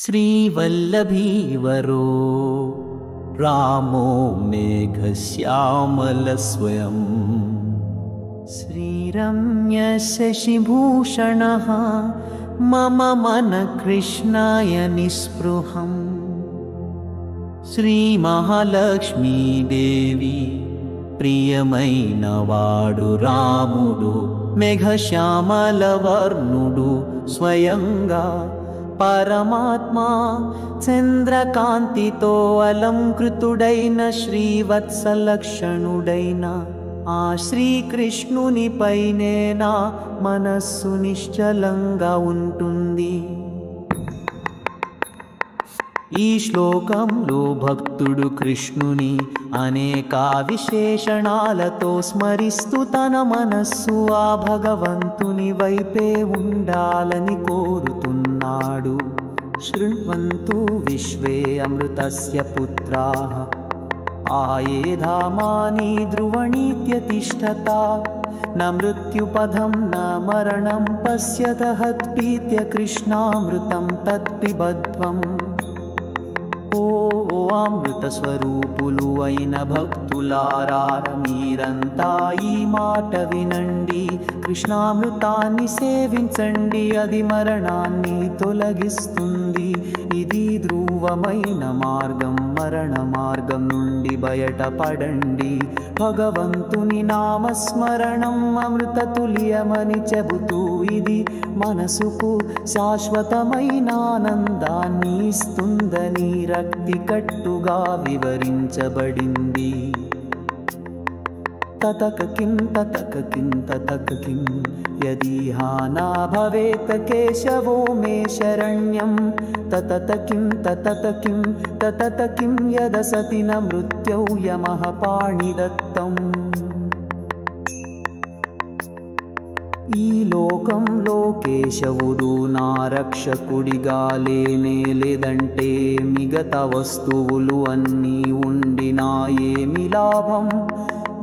श्रीवल्लभीवरो रामो मेघश्यामलस्वयं श्रीरम्यशशिभूषणः मम मनकृष्णाय निःस्पृहम् श्रीमहालक्ष्मी देवी प्रियమైన వాడు రాముడు మేఘశ్యామలవర్ణుడు స్వయంగా పరమాత్మ చంద్రకాంతితో అలంకృతుడైన శ్రీవత్సలక్షణుడైన ఆ శ్రీకృష్ణునిపైనే నా మనస్సు నిశ్చలంగా ఉంటుంది. ఈ శ్లోకంలో భక్తుడు కృష్ణుని అనేక విశేషణాలతో స్మరిస్తూ తన మనస్సు ఆ భగవంతుని వైపే ఉండాలని కోరుతున్నాడు. శృణ్వంతు విశ్వే అమృతస్య పుత్రాః ఆయేధామాని ధ్రువణీత్యతిష్ఠత న మృత్యుపథం న మరణం పశ్యత హత్పీత్య కృష్ణామృతం తత్పిబధ్వం. ఓ అమృత స్వరూపులు అయిన భక్తులారా, మీరంతా ఈ మాట వినండి. కృష్ణామృతాన్ని సేవించండి, అది మరణాన్ని తొలగిస్తుంది. ఇది ధ్రువమైన మార్గం, మరణ మార్గం నుండి బయటపడండి. భగవంతుని నామస్మరణం అమృత తుల్యమని చెబుతూ ఇది మనసుకు శాశ్వతమైన ఆనందాన్ని ఇస్తుందని రక్తి కట్టుగా వివరించబడింది. తతక కిం యదీహానా భవేత్ కేశవో మే శరణ్యం తతత కిం యదసతి న మృత్యౌ యమః పాణిదత్తం. ఈ లోకంలో కేశవుడు నా రక్షకుడిగా లేదంటే మిగతా వస్తువులు అన్నీ ఉండినా ఏమి లాభం?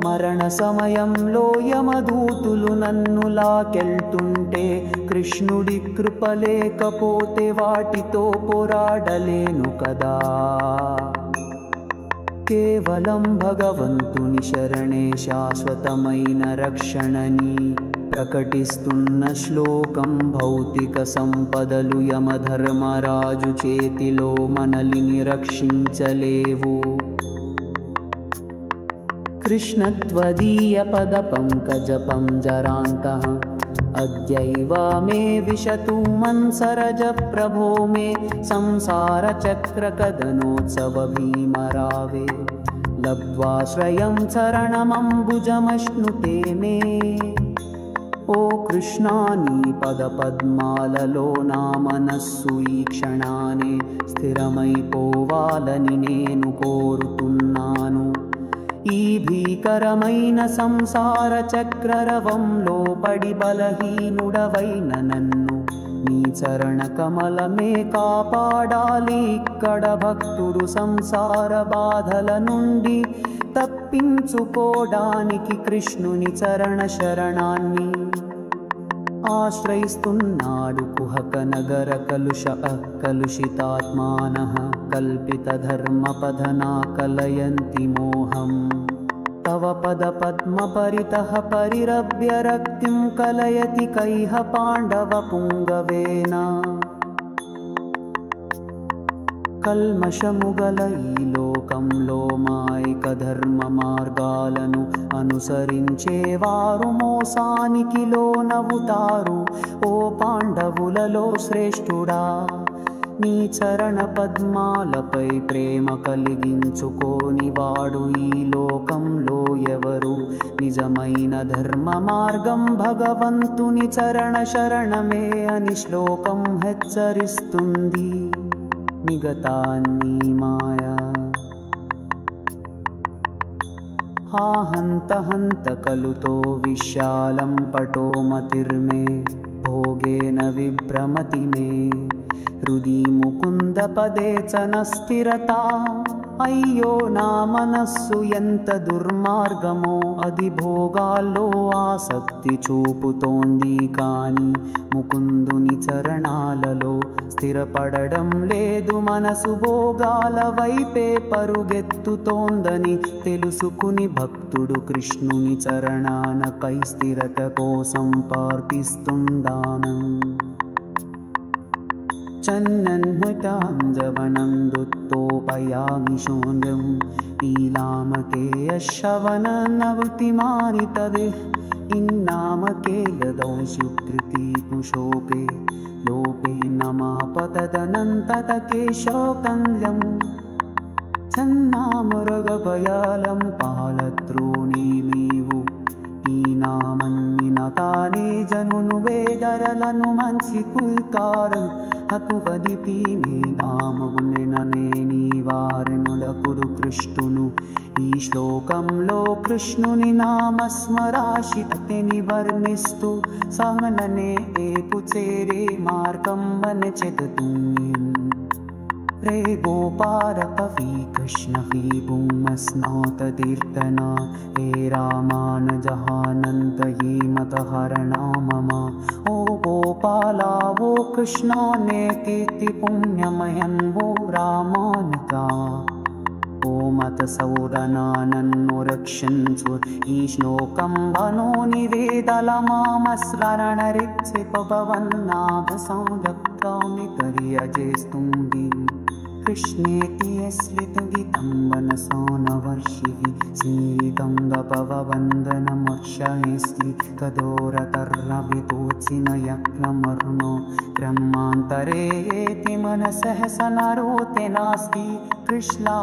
మరణ సమయంలో యమదూతులు నన్ను లాకెళ్తుంటే కృష్ణుడి కృప లేకపోతే వాటితో పోరాడలేను కదా. కేవలం భగవంతుని శరణే శాశ్వతమైన రక్షణని ప్రకటిస్తున్న శ్లోకం. భౌతిక సంపదలు యమధర్మరాజు చేతిలో మనల్ని రక్షించలేవు. కృష్ణత్వదీయ పద పంకజ పంజరాంతః అద్యైవ మే విశతు మన్సరజ ప్రభో మే సంసార చక్ర కదనోత్సవ భీమరావే లబ్ధ్వాశ్రయం చరణమంబుజమశ్నుతే మే. ఓ కృష్ణా, నీ పద పద్మాలలో నా మనస్సు ఈ క్షణానే స్థిరమైపోవాలని నేను కోరుతున్నాను. ఈ భీకరమైన సంసార చక్రరవంలో పడి బలహీనుడవైన నన్ను నీ చరణ కమలమే కాపాడాలి. ఇక్కడ భక్తుడు సంసార బాధల నుండి తప్పించుకోవడానికి కృష్ణుని చరణ శరణాన్ని ఆశ్రయిస్తున్నాడు. కుహక నగర కలుషితాత్మానః కల్పిత ధర్మ పధనా కలయంతి మోహం. తవ పద పద్మ పరితః పరిరభ్య రక్తిం కలయతి కైహ పాండవ పుంగవేన. కల్మషముగల ఈ లోకంలో మాయక ధర్మ మార్గాలను అనుసరించేవారు మోసానికి లోనవుతారు. ఓ పాండవులలో శ్రేష్ఠుడా, నీ చరణ పద్మాలపై ప్రేమ కలిగించుకోని వాడు ఈ లోకంలో ఎవరు? నిజమైన ధర్మ మార్గం భగవంతుని చరణ శరణమే అని శ్లోకం హెచ్చరిస్తుంది. మిగతాన్ని మాయా. హా హంత హంత కలుతో విశాలం పటో మతిర్మే భోగేన విభ్రమతి మే హృది ముకుంద పదే చ న స్థిరతా అయ్యో నా మనస్సు ఎంత దుర్మార్గమో, అది భోగాల్లో ఆసక్తి చూపుతోంది కాని ముకుందుని చరణాలలో స్థిరపడడం లేదు. మనసు భోగాల వైపే పరుగెత్తుతోందని తెలుసుకుని భక్తుడు కృష్ణుని చరణానకై స్థిరత కోసం ప్రార్థిస్తుందానం. చన్నన్హటాంజవనం దుత్తోపయామి శూన్యం ఈలామకే యశవననవృతిమానితదే ఇన్నామకే యదౌశుకృతి పుషోపే లోపే నమః పతదనంతతకే శోకంజం చన్నామృగభయాలం పాలత్రోణీమీవు ఈ నామన్నినతానే జనును వేదరలను మంచి కుల్కారం హకువదిపి నీ నామగుణెననే నీవారెనుడకుడు కృష్ణును. ఈ శ్లోకంలో కృష్ణుని నామస్మరాశితని వర్ణిస్తూ సహననే ఏపు చేరే మార్గం వన చెదుతుంది. रे गोपाल कवि कृष्ण ही भूमस्नात तीर्थना हे रामानुजहानंत ये मत हरणा मम. ओ गोपाला वो कृष्णा ने कीर्ति पुण्यमयन वो रामानुजा ओ मत सौरनानन्नो रक्षन्सु ई श्लोकं वनो निवेदलमामस्मरण रित्सिपभवन्नाभसंरक्तामि करियजेस्तुङ्गी कृष्णेति यस्लितगीतं मनसो न वर्षिः सीरितं गपववन्दनमक्षयस्ति कदोरतर्नभितोत्सि न यज्ञमरुणो ब्रह्मान्तरे एति मनसः स नरोते नास्ति कृष्णा.